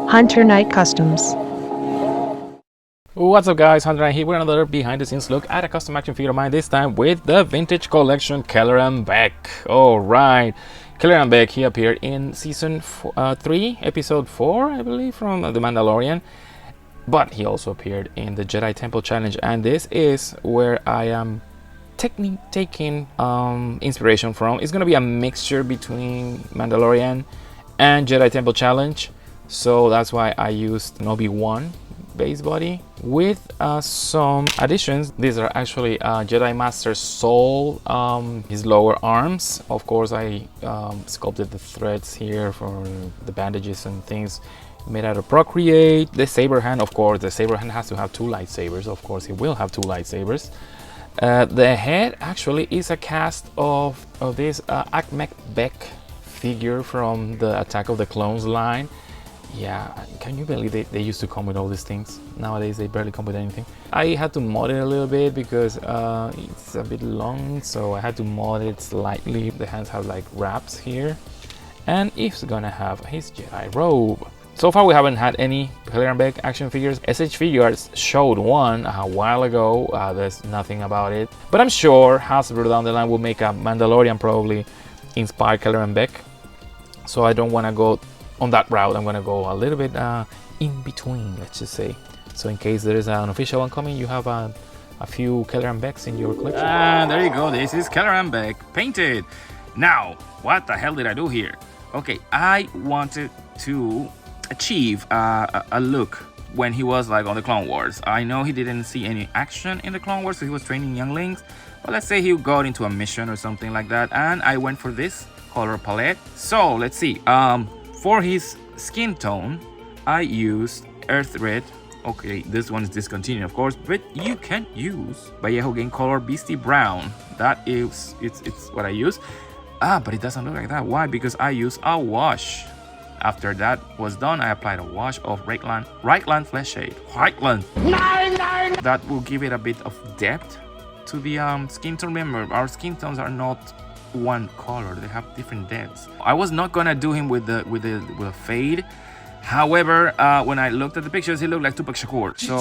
Hunter Knight Customs. What's up guys, Hunter Knight here with another behind the scenes look at a custom action figure of mine, this time with the vintage collection Kelleran Beq. Alright, Kelleran Beq, he appeared in season 3, episode 4 I believe, from The Mandalorian. But he also appeared in the Jedi Temple Challenge, and this is where I am taking inspiration from. It's gonna be a mixture between Mandalorian and Jedi Temple Challenge, so that's why I used an Obi Wan base body with some additions. These are actually Jedi Master Sol, his lower arms. Of course I sculpted the threads here for the bandages and things made out of Procreate. The Sabered Hand, of course, the Sabered Hand has to have 2 lightsabers. Of course he will have 2 lightsabers. The head actually is a cast of this Achk Med Beq figure from the Attack of the Clones line. Yeah, can you believe they used to come with all these things? Nowadays they barely come with anything. I had to mod it a little bit because it's a bit long, so I had to mod it slightly. The hands have like wraps here, and it's gonna have his Jedi robe. So far we haven't had any Kelleran Beq action figures. SH Figures showed one a while ago. There's nothing about it, but I'm sure Hasbro down the line will make a Mandalorian probably inspired Kelleran Beq. So I don't want to go on that route. I'm gonna go a little bit in between, let's just say. So in case there is an official one coming, you have a few Kelleran Beqs in your collection. And there you go, this is Kelleran Beq painted. Now, what the hell did I do here? Okay, I wanted to achieve a look when he was like on the Clone Wars. I know he didn't see any action in the Clone Wars, so he was training younglings, but let's say he got into a mission or something like that, and I went for this color palette. So let's see, for his skin tone I used Earth Red. Okay, this one is discontinued of course, but you can use Vallejo Game Color Beastie Brown. That is it's what I use. But it doesn't look like that. Why? Because I use a wash. After that was done, I applied a wash of Reichland Flesh Shade. Reichland. That will give it a bit of depth to the skin tone. Remember, our skin tones are not one color, they have different depths. I was not gonna do him with a fade. However, when I looked at the pictures, he looked like Tupac Shakur. So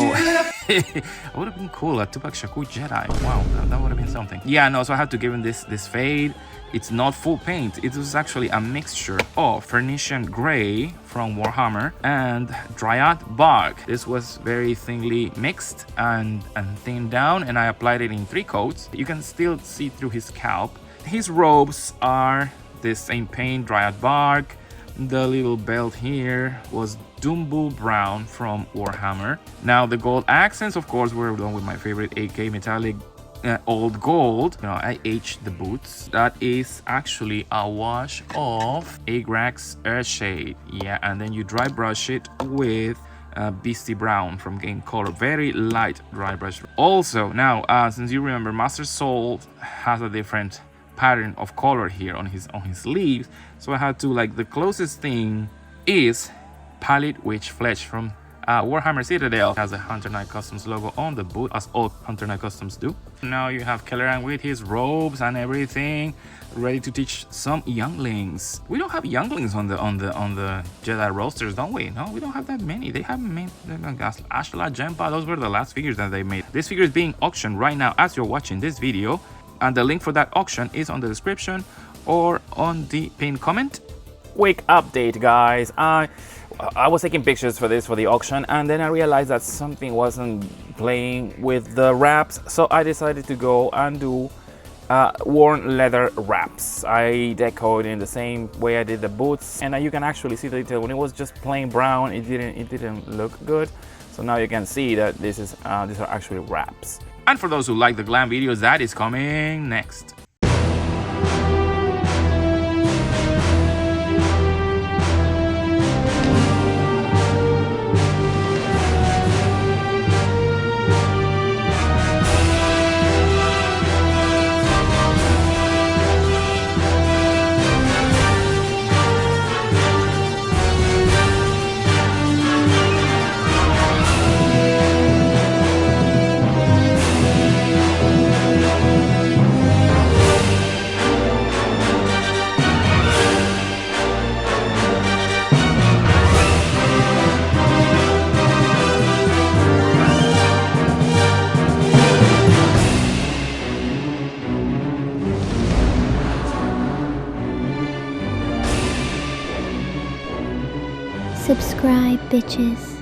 it would have been cool, a Tupac Shakur Jedi. Wow, that would have been something. Yeah, no, so I had to give him this fade. It's not full paint. It was actually a mixture of Phoenician Gray from Warhammer and Dryad Bark. This was very thinly mixed and thinned down, and I applied it in 3 coats. You can still see through his scalp. His robes are the same paint, Dryad Bark. The little belt here was Dumble Brown from Warhammer. Now the gold accents, of course, were done with my favorite AK metallic old gold. You know, I aged the boots. That is actually a wash of Agrax Earthshade. Yeah, and then you dry brush it with Beastie Brown from Game Color. Very light dry brush. Also, now since you remember, Master Sol has a different pattern of color here on his sleeves, so I had to, like, the closest thing is Pallid Witch Flesh from Warhammer Citadel. It has a Hunter Knight Customs logo on the boot, as all Hunter Knight Customs do. Now you have Kelleran with his robes and everything, ready to teach some younglings. We don't have younglings on the Jedi rosters, don't we? No, we don't have that many. They haven't made Ashla, Jempa. Those were the last figures that they made. This figure is being auctioned right now as you're watching this video, and the link for that auction is on the description or on the pinned comment. Quick update, guys. I was taking pictures for the auction, and then I realized that something wasn't playing with the wraps, so I decided to go and do worn leather wraps. I decoed in the same way I did the boots, and you can actually see the detail. When it was just plain brown, it didn't look good. So now you can see that these are actually wraps. And for those who like the glam videos, that is coming next. Subscribe, bitches.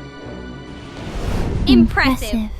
Impressive.